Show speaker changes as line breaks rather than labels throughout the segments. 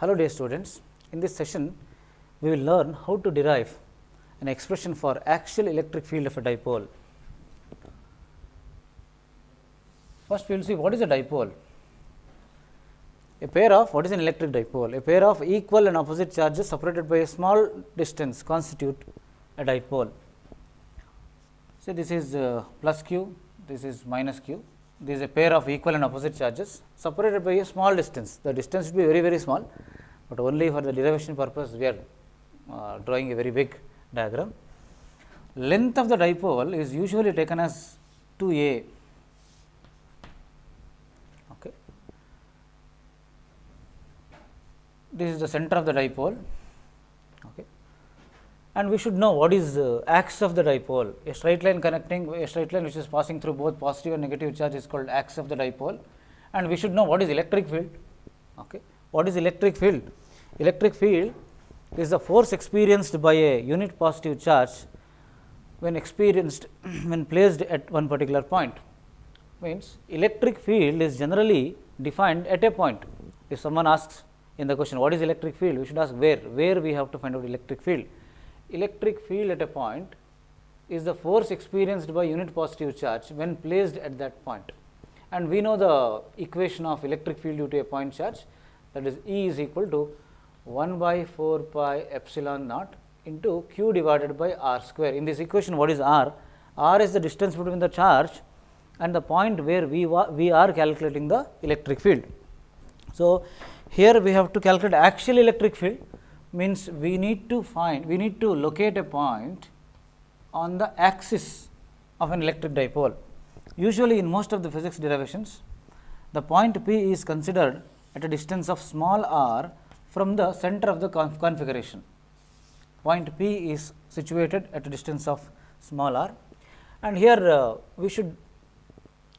Hello dear students, in this session we will learn how to derive an expression for axial electric field of a dipole. First we will see what is a dipole. A pair of, what is an electric dipole? A pair of equal and opposite charges separated by a small distance constitute a dipole. So, this is plus q, this is minus q. This is a pair of equal and opposite charges separated by a small distance. The distance should be very, very small, but only for the derivation purpose we are drawing a very big diagram. Length of the dipole is usually taken as 2a. Okay. This is the center of the dipole. Okay. And we should know what is the axis of the dipole. A straight line connecting, a straight line which is passing through both positive and negative charge is called axis of the dipole. And we should know what is electric field. Okay. What is electric field? Electric field is the force experienced by a unit positive charge when placed at one particular point. Means electric field is generally defined at a point. If someone asks in the question what is electric field, we should ask where we have to find out electric field. Electric field at a point is the force experienced by unit positive charge when placed at that point. And we know the equation of electric field due to a point charge, that is E is equal to 1 by 4 pi epsilon naught into q divided by r square. In this equation, what is r? R is the distance between the charge and the point where we are calculating the electric field. So, here we have to calculate axial electric field, means we need to locate a point on the axis of an electric dipole. Usually in most of the physics derivations, the point P is considered at a distance of small r from the center of the configuration. Point P is situated at a distance of small r, and here we should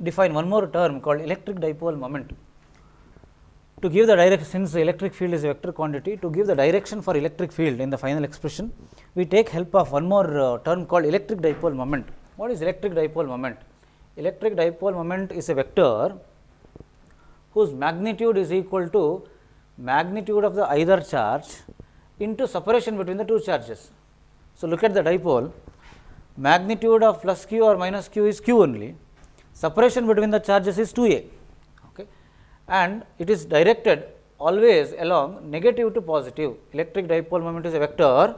define one more term called electric dipole moment. To give the direction, since the electric field is a vector quantity, to give the direction for electric field in the final expression, we take help of one more term called electric dipole moment. What is electric dipole moment? Electric dipole moment is a vector whose magnitude is equal to magnitude of the either charge into separation between the two charges. So, look at the dipole, magnitude of plus q or minus q is q only, separation between the charges is 2a. And it is directed always along negative to positive. Electric dipole moment is a vector,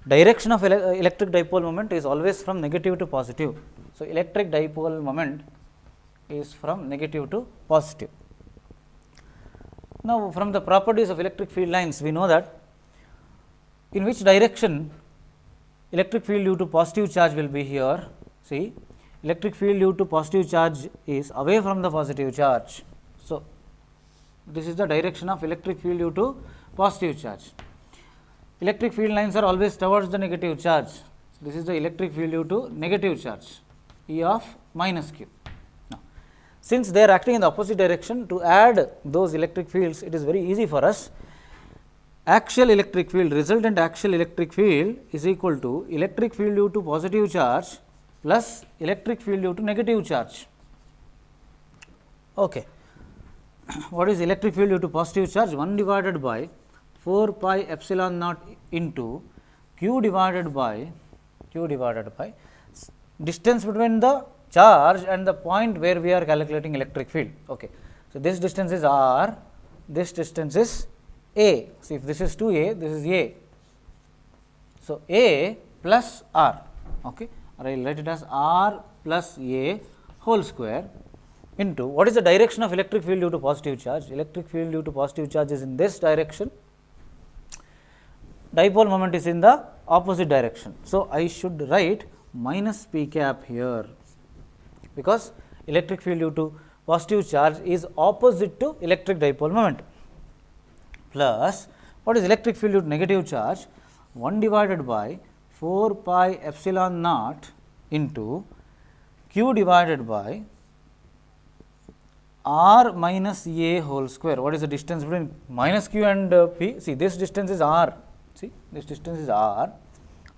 direction of electric dipole moment is always from negative to positive. So, electric dipole moment is from negative to positive. Now, from the properties of electric field lines, we know that in which direction electric field due to positive charge will be here. See, electric field due to positive charge is away from the positive charge. So, this is the direction of electric field due to positive charge. Electric field lines are always towards the negative charge. So, this is the electric field due to negative charge, E of minus q. Now, since they are acting in the opposite direction, to add those electric fields, it is very easy for us. Axial electric field, resultant axial electric field is equal to electric field due to positive charge plus electric field due to negative charge. Okay. What is electric field due to positive charge? 1 divided by 4 pi epsilon naught into q divided by distance between the charge and the point where we are calculating electric field. Okay. So, this distance is r, this distance is a. See, if this is 2a, this is a. So, a plus r, okay, or I will write it as r plus a whole square into what is the direction of electric field due to positive charge? Electric field due to positive charge is in this direction, dipole moment is in the opposite direction. So, I should write minus p cap here, because electric field due to positive charge is opposite to electric dipole moment, plus what is electric field due to negative charge? 1 divided by 4 pi epsilon naught into q divided by r minus a whole square. What is the distance between minus q and p? See, this distance is r. See, this distance is r,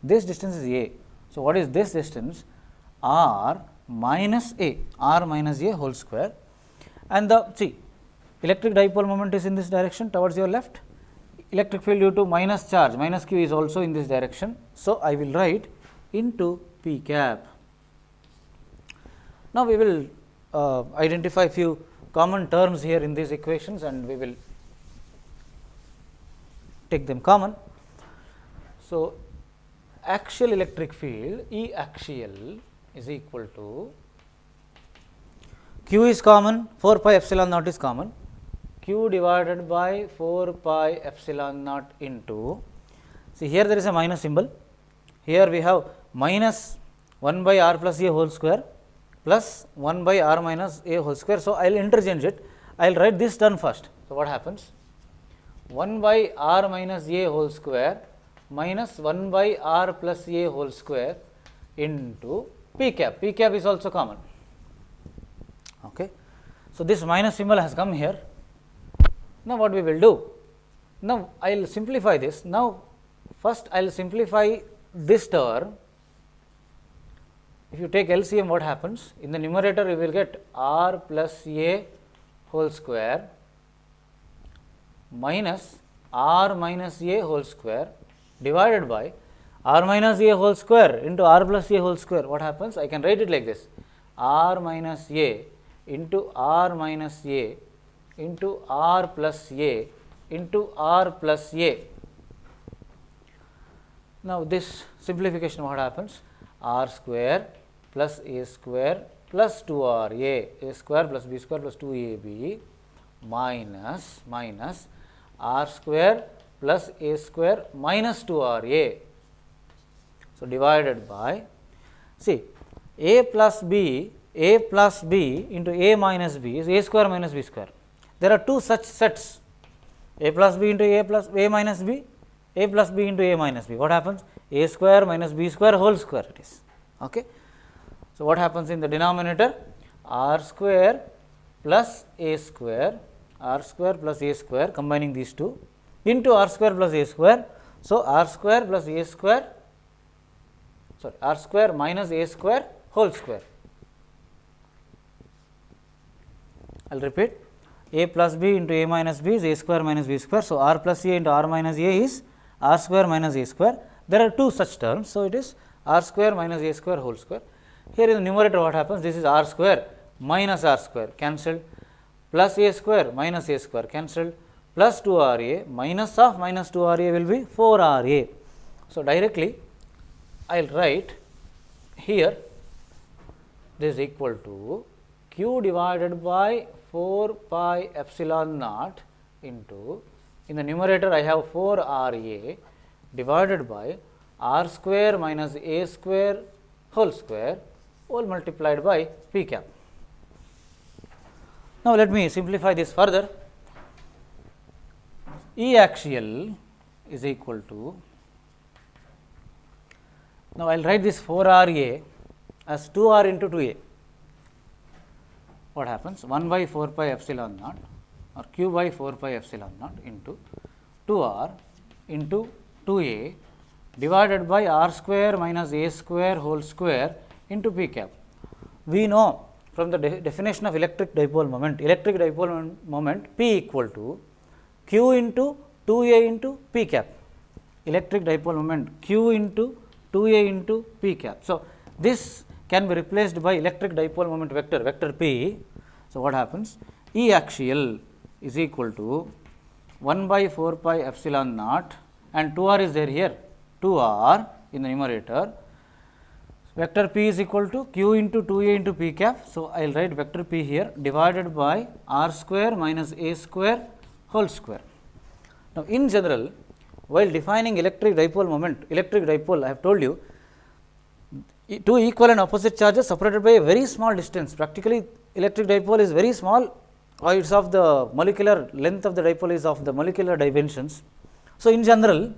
this distance is a. So, what is this distance? R minus a, r minus a whole square, and the see electric dipole moment is in this direction towards your left, electric field due to minus charge, minus q is also in this direction. So, I will write into p cap. Now, we will identify few common terms here in these equations and we will take them common. So, axial electric field E axial is equal to q is common, 4 pi epsilon naught is common, q divided by 4 pi epsilon naught into, see here there is a minus symbol, here we have minus 1 by r plus a whole square plus 1 by r minus a whole square. So, I will interchange it, I will write this term first. So, what happens? 1 by r minus a whole square minus 1 by r plus a whole square into p cap, p cap is also common. Okay. So, this minus symbol has come here. Now, what we will do? Now, I will simplify this. Now, first I will simplify this term. If you take LCM, what happens? In the numerator, you will get r plus a whole square minus r minus a whole square divided by r minus a whole square into r plus a whole square. What happens? I can write it like this, r minus a into r minus a into r plus a into r plus a. Now, this simplification, what happens? R square plus a square plus 2ra, a square plus b square plus 2ab minus r square plus a square minus 2ra. So, divided by, see, a plus b into a minus b is a square minus b square. There are two such sets, a plus b into a minus b, a plus b into a minus b. What happens? A square minus b square whole square it is. Okay. So, what happens in the denominator? R square plus a square, r square plus a square, combining these two, into r square plus a square. So, r square plus a square, sorry, r square minus a square whole square. I will repeat, a plus b into a minus b is a square minus b square. So, r plus a into r minus a is r square minus a square. There are two such terms. So, it is r square minus a square whole square. Here in the numerator, what happens? This is r square minus r square cancelled, plus a square minus a square cancelled, plus 2ra minus of minus 2ra will be 4ra. So, directly I will write here this is equal to q divided by 4 pi epsilon naught into, in the numerator I have 4ra divided by r square minus a square whole square all multiplied by p cap. Now, let me simplify this further. E axial is equal to, now I will write this 4ra as 2r into 2a. What happens? 1 by 4 pi epsilon naught or q by 4 pi epsilon naught into 2r into 2a divided by r square minus a square whole square into p cap. We know from the definition of electric dipole moment P equal to q into 2a into p cap, electric dipole moment q into 2a into p cap. So, this can be replaced by electric dipole moment vector p. So, what happens? E axial is equal to 1 by 4 pi epsilon naught and 2r is there here, 2r in the numerator. Vector p is equal to q into 2a into p cap. So, I will write vector p here divided by r square minus a square whole square. Now, in general, while defining electric dipole I have told you two equal and opposite charges separated by a very small distance. Practically electric dipole is very small, or it is of the molecular length of the dipole is of the molecular dimensions. So, in general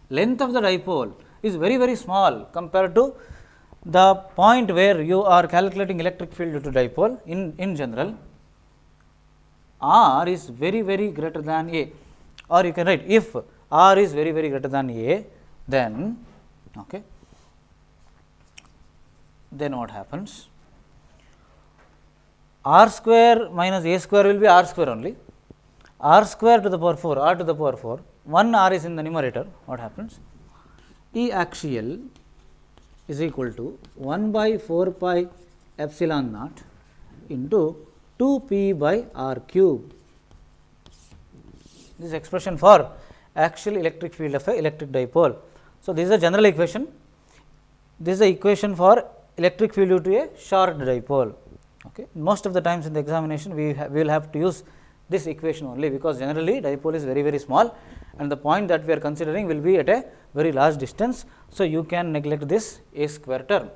length of the dipole is very small compared to the point where you are calculating electric field due to dipole. In general, r is very greater than a, or you can write if r is very greater than a, then okay, then what happens? R square minus a square will be r square only, r square to the power 4, r to the power 4, 1 r is in the numerator, what happens? E axial is equal to 1 by 4 pi epsilon naught into 2 p by r cube. This is expression for axial electric field of a electric dipole. So, this is a general equation. This is the equation for electric field due to a short dipole. Okay. Most of the times in the examination, we will have to use this equation only, because generally dipole is very small and the point that we are considering will be at a very large distance. So, you can neglect this a square term.